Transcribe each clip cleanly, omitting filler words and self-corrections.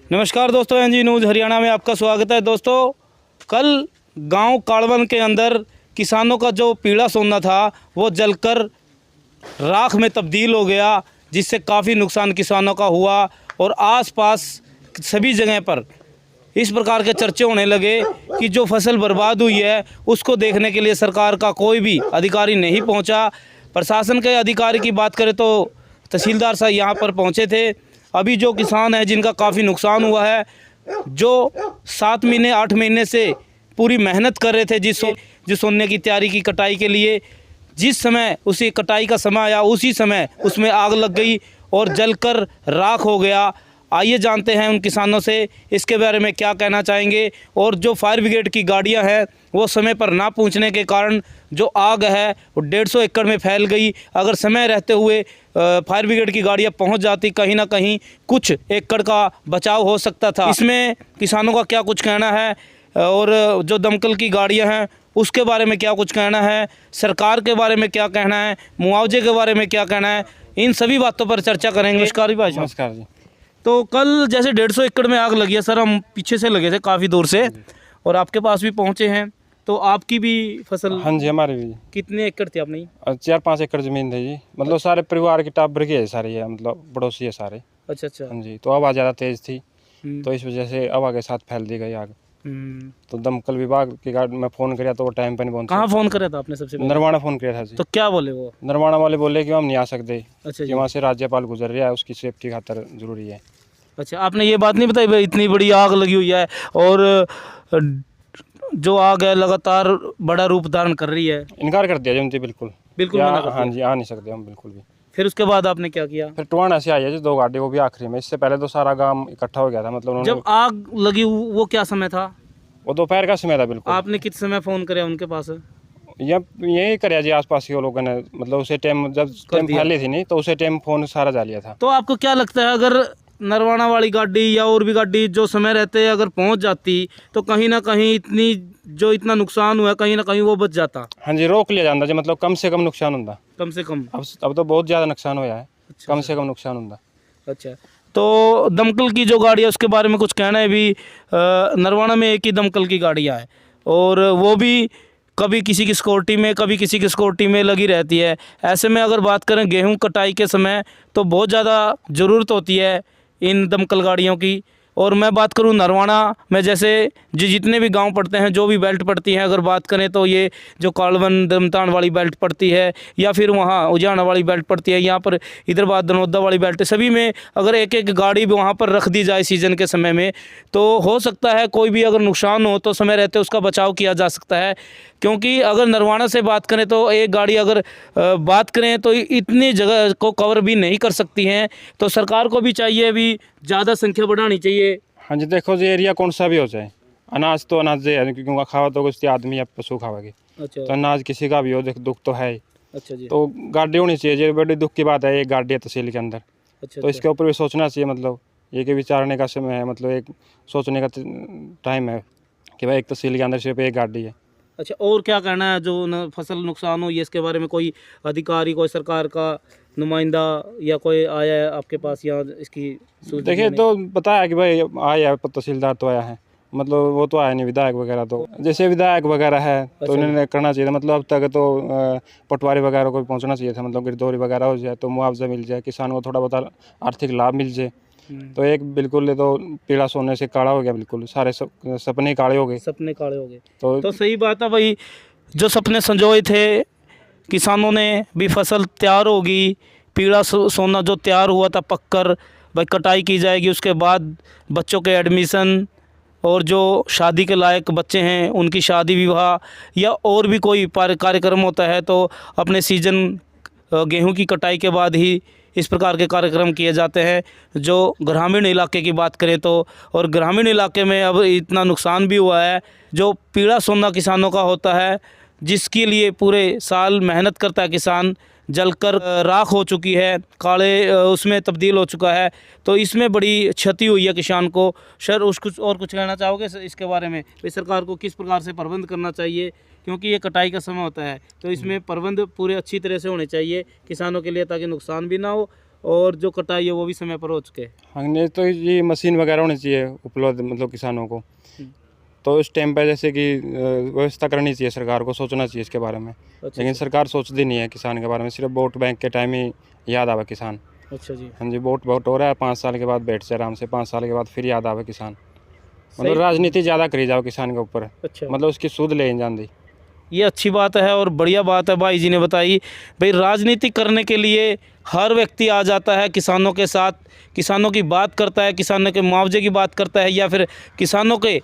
नमस्कार दोस्तों, NG news Haryana में आपका स्वागत है। दोस्तों, कल गांव काड़वन के अंदर किसानों का जो पीला सोना था वो जलकर राख में तब्दील हो गया, जिससे काफ़ी नुकसान किसानों का हुआ और आसपास सभी जगह पर इस प्रकार के चर्चे होने लगे कि जो फसल बर्बाद हुई है उसको देखने के लिए सरकार का कोई भी अधिकारी नहीं पहुंचा। प्रशासन के अधिकारी की बात करें तो तहसीलदार साहब यहाँ पर पहुँचे थे। अभी जो किसान हैं जिनका काफ़ी नुकसान हुआ है, जो 7 महीने 8 महीने से पूरी मेहनत कर रहे थे जिस सोने की तैयारी की कटाई के लिए, जिस समय उसी कटाई का समय आया उसी समय उसमें आग लग गई और जलकर राख हो गया। आइए जानते हैं उन किसानों से इसके बारे में क्या कहना चाहेंगे। और जो फायर ब्रिगेड की गाड़ियां हैं वो समय पर ना पहुंचने के कारण जो आग है वो 150 एकड़ में फैल गई। अगर समय रहते हुए फायर ब्रिगेड की गाड़ियां पहुंच जाती, कहीं ना कहीं कुछ एकड़ का बचाव हो सकता था। इसमें किसानों का क्या कुछ कहना है और जो दमकल की गाड़ियां हैं उसके बारे में क्या कुछ कहना है, सरकार के बारे में क्या कहना है, मुआवजे के बारे में क्या कहना है, इन सभी बातों पर चर्चा करेंगे। नमस्कार भाई साहब। नमस्कार जी। तो कल जैसे 150 एकड़ में आग लगी है सर, हम पीछे से लगे थे काफ़ी दूर से और आपके पास भी पहुंचे हैं, तो आपकी भी फसल? हाँ जी, हमारे भी कितने एकड़ थी अपनी? 4-5 एकड़ जमीन थी जी। मतलब सारे परिवार की टाबर की है सारी, है मतलब पड़ोसी है सारे। अच्छा अच्छा। हाँ जी, तो हवा ज़्यादा तेज़ थी तो इस वजह से हवा के साथ फैल दी गई आग। तो दमकल विभाग की गाड़ी में फ़ोन किया तो वो टाइम पर नहीं पहुंचा। कहाँ फ़ोन करा था आपने सबसे पहले? नरवाना फ़ोन किया था जी। तो क्या बोले वो? नरवाना वाले बोले कि हम नहीं आ सकते, अच्छा कि वहाँ से राज्यपाल गुजर रहा है, उसकी सेफ्टी खातर ज़रूरी है। अच्छा, आपने ये बात नहीं बताई भाई इतनी बड़ी आग लगी हुई है और जो आग है लगातार बड़ा रूप धारण कर रही है? इनकार कर दिया जी उनसे बिल्कुल। बिल्कुल मना कर दिया। हाँ जी, आ नहीं सकते हम बिल्कुल भी। फिर उसके बाद आपने क्या किया? फिर टुहाना से आई है जी 2 गाड़ी, वो भी आखिरी में। इससे पहले तो सारा गांव इकट्ठा हो गया था। मतलब उन्होंने, जब आग लगी वो क्या समय था? वो दोपहर का समय था बिल्कुल। आपने किस समय फ़ोन कराया उनके पास? यही कराया जी आसपास के लोगों ने। मतलब उसे टाइम जब टाइम फैली थी नहीं तो उसे टाइम फ़ोन सारा जा लिया था। तो आपको क्या लगता है अगर नरवाना वाली गाड़ी या और भी गाड़ी जो समय रहते अगर पहुंच जाती तो कहीं ना कहीं इतना नुकसान हुआ कहीं ना कहीं वो बच जाता? हाँ जी, रोक लिया जाता जी। मतलब कम से कम नुकसान होता। कम से कम? अब तो बहुत ज़्यादा नुकसान हुआ है। अच्छा, कम से कम नुकसान होता। अच्छा। तो दमकल की जो गाड़ी है उसके बारे में कुछ कहना है भी? नरवाना में एक ही दमकल की गाड़ियाँ हैं और वो भी कभी किसी की सिक्योरिटी में कभी किसी की सिक्योरिटी में लगी रहती है। ऐसे में अगर बात करें गेहूं कटाई के समय तो बहुत ज़्यादा ज़रूरत होती है इन दमकल गाड़ियों की। और मैं बात करूं नरवाना में, जैसे जितने भी गांव पड़ते हैं, जो भी बेल्ट पड़ती हैं, अगर बात करें तो ये जो कालवन दमतान वाली बेल्ट पड़ती है या फिर वहाँ उजाना वाली बेल्ट पड़ती है, यहाँ पर इधर बात दनौदा वाली बेल्ट, सभी में अगर एक एक गाड़ी भी वहाँ पर रख दी जाए सीज़न के समय में तो हो सकता है कोई भी अगर नुकसान हो तो समय रहते उसका बचाव किया जा सकता है। क्योंकि अगर नरवाना से बात करें तो एक गाड़ी अगर बात करें तो इतनी जगह को कवर भी नहीं कर सकती हैं, तो सरकार को भी चाहिए भी ज़्यादा संख्या बढ़ानी चाहिए। हाँ जी, देखो जी, एरिया कौन सा भी हो जाए, अनाज तो अनाज है, क्योंकि खावा तो कुछ आदमी या पशु खावागे। अच्छा। तो अनाज किसी का भी हो, देख दुख तो है ही। अच्छा जी। तो गाड़ी होनी चाहिए जी। बड़ी दुख की बात है, एक गाड़ी है तहसील के अंदर। अच्छा, तो इसके ऊपर भी सोचना चाहिए। मतलब ये कि विचारने का समय है, मतलब एक सोचने का टाइम है कि भाई एक तहसील के अंदर सिर्फ एक गाड़ी है। अच्छा, और क्या कहना है जो फसल नुकसान हुई है इसके बारे में? कोई अधिकारी, कोई सरकार का नुमाइंदा या कोई आया है आपके पास यहाँ इसकी सूचना देखिए, देने? तो बताया कि भाई आया है, तहसीलदार तो आया है, मतलब वो तो आया नहीं, विधायक वगैरह। तो जैसे विधायक वगैरह है तो इन्होंने करना चाहिए था। मतलब अब तक तो पटवारी वगैरह को भी पहुंचना चाहिए था। मतलब गिरदौरी वगैरह हो जाए तो मुआवजा मिल जाए, किसान को थोड़ा बहुत आर्थिक लाभ मिल जाए। तो एक बिल्कुल तो पीला सोने से काला हो गया, बिल्कुल सारे सपने काले हो गए। सपने काले हो गए। तो सही बात है भाई, जो सपने संजोए थे किसानों ने भी, फसल तैयार होगी, पीला सोना जो तैयार हुआ था पककर भाई कटाई की जाएगी, उसके बाद बच्चों के एडमिशन और जो शादी के लायक बच्चे हैं उनकी शादी विवाह या और भी कोई कार्यक्रम होता है तो अपने सीजन गेहूं की कटाई के बाद ही इस प्रकार के कार्यक्रम किए जाते हैं। जो ग्रामीण इलाके की बात करें तो, और ग्रामीण इलाके में अब इतना नुकसान भी हुआ है, जो पीला सोना किसानों का होता है जिसके लिए पूरे साल मेहनत करता है किसान, जलकर राख हो चुकी है, काले उसमें तब्दील हो चुका है। तो इसमें बड़ी क्षति हुई है किसान को। सर कुछ कहना चाहोगे इसके बारे में? भाई सरकार को किस प्रकार से प्रबंध करना चाहिए, क्योंकि ये कटाई का समय होता है तो इसमें प्रबंध पूरे अच्छी तरह से होने चाहिए किसानों के लिए, ताकि नुकसान भी ना हो और जो कटाई है वो भी समय पर हो चुके। हमने तो ये मशीन वगैरह होनी चाहिए उपलब्ध मतलब किसानों को, तो इस टाइम पे जैसे कि व्यवस्था करनी चाहिए, सरकार को सोचना चाहिए इसके बारे में। अच्छा लेकिन सरकार सोचती नहीं है किसान के बारे में, सिर्फ वोट बैंक के टाइम ही याद आवे किसान। अच्छा जी। हाँ जी, वोट हो रहा है, 5 साल के बाद बैठ से आराम से, 5 साल के बाद फिर याद आवे किसान। मतलब सही। राजनीति ज़्यादा करी जाओ किसान के ऊपर, अच्छा, मतलब उसकी सूद ले जाती। ये अच्छी बात है और बढ़िया बात है भाई जी ने बताई। भाई राजनीति करने के लिए हर व्यक्ति आ जाता है किसानों के साथ, किसानों की बात करता है, किसानों के मुआवजे की बात करता है या फिर किसानों के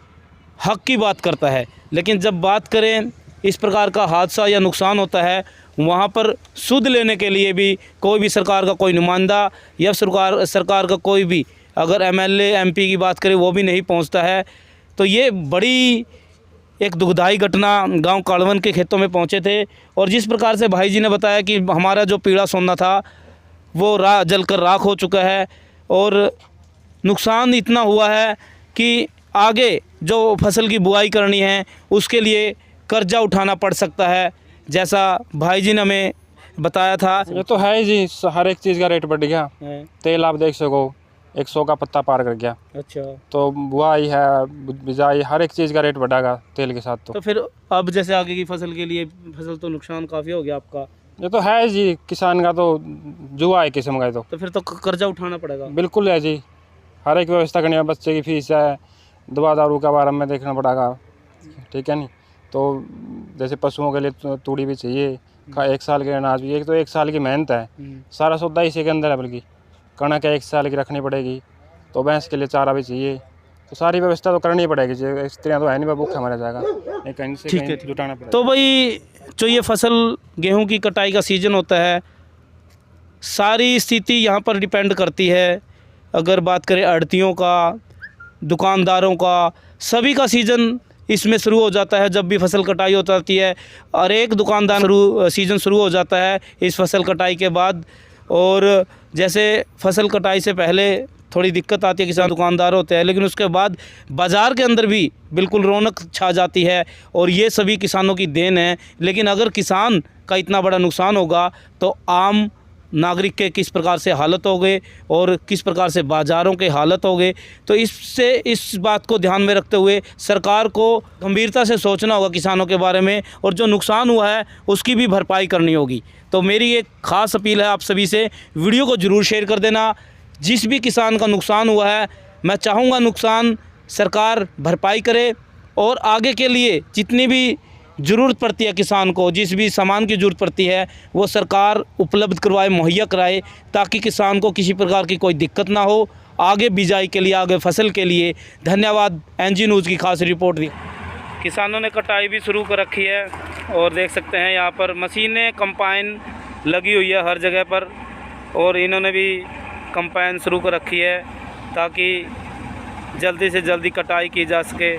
हक की बात करता है। लेकिन जब बात करें इस प्रकार का हादसा या नुकसान होता है, वहाँ पर सुध लेने के लिए भी कोई भी सरकार का कोई नुमाइंदा या सरकार का कोई भी, अगर एमएलए एमपी की बात करें वो भी नहीं पहुँचता है। तो ये बड़ी एक दुखदाई घटना गांव कालवन के खेतों में पहुंचे थे। और जिस प्रकार से भाई जी ने बताया कि हमारा जो पीला सोना था वो जलकर राख हो चुका है और नुकसान इतना हुआ है कि आगे जो फसल की बुआई करनी है उसके लिए कर्जा उठाना पड़ सकता है, जैसा भाई जी ने हमें बताया था। ये तो है ही जी, हर एक चीज़ का रेट बढ़ गया। तेल आप देख सको 100 का पत्ता पार कर गया। अच्छा, तो बुआई है, बिजाई, हर एक चीज़ का रेट बढ़ेगा तेल के साथ। तो फिर अब जैसे आगे की फसल के लिए फसल तो नुकसान काफ़ी हो गया आपका। ये तो है जी, किसान का तो जुआ है किस्म का। तो फिर तो कर्जा उठाना पड़ेगा। बिल्कुल है जी, हर एक व्यवस्था करनी है, बच्चे की फीस है, दवा दारू का बारे में देखना पड़ेगा, ठीक है नहीं। तो जैसे पशुओं के लिए तूड़ी भी चाहिए, 1 साल के अनाज भी, एक तो 1 साल की मेहनत है, सारा सौदा इसी के अंदर है। बल्कि कणक 1 साल की रखनी पड़ेगी, तो भैंस के लिए चारा भी चाहिए, तो सारी व्यवस्था तो करनी पड़ेगी। स्त्रियाँ तो है नहीं, भूखा मरा जाएगा, कहीं से कहीं जुटाना पड़ेगा। तो भाई जो ये फसल गेहूं की कटाई का सीज़न होता है, सारी स्थिति यहाँ पर डिपेंड करती है। अगर बात करें आड़तियों का, दुकानदारों का, सभी का सीज़न इसमें शुरू हो जाता है जब भी फसल कटाई हो जाती है। और एक दुकानदार सीज़न शुरू हो जाता है इस फसल कटाई के बाद। और जैसे फसल कटाई से पहले थोड़ी दिक्कत आती है, किसान दुकानदार होते हैं, लेकिन उसके बाद बाज़ार के अंदर भी बिल्कुल रौनक छा जाती है और ये सभी किसानों की देन है। लेकिन अगर किसान का इतना बड़ा नुकसान होगा तो आम नागरिक के किस प्रकार से हालत हो गए और किस प्रकार से बाज़ारों के हालत हो गए। तो इस बात को ध्यान में रखते हुए सरकार को गंभीरता से सोचना होगा किसानों के बारे में, और जो नुकसान हुआ है उसकी भी भरपाई करनी होगी। तो मेरी एक ख़ास अपील है आप सभी से, वीडियो को ज़रूर शेयर कर देना। जिस भी किसान का नुकसान हुआ है, मैं चाहूँगा नुकसान सरकार भरपाई करे और आगे के लिए जितनी भी ज़रूरत पड़ती है किसान को, जिस भी सामान की ज़रूरत पड़ती है वो सरकार उपलब्ध करवाए, मुहैया कराए, ताकि किसान को किसी प्रकार की कोई दिक्कत ना हो आगे बिजाई के लिए, आगे फसल के लिए। धन्यवाद। एनजी न्यूज़ की खास रिपोर्ट दी। किसानों ने कटाई भी शुरू कर रखी है और देख सकते हैं यहाँ पर मशीनें कंपाइन लगी हुई है हर जगह पर, और इन्होंने भी कंपाइन शुरू कर रखी है ताकि जल्दी से जल्दी कटाई की जा सके।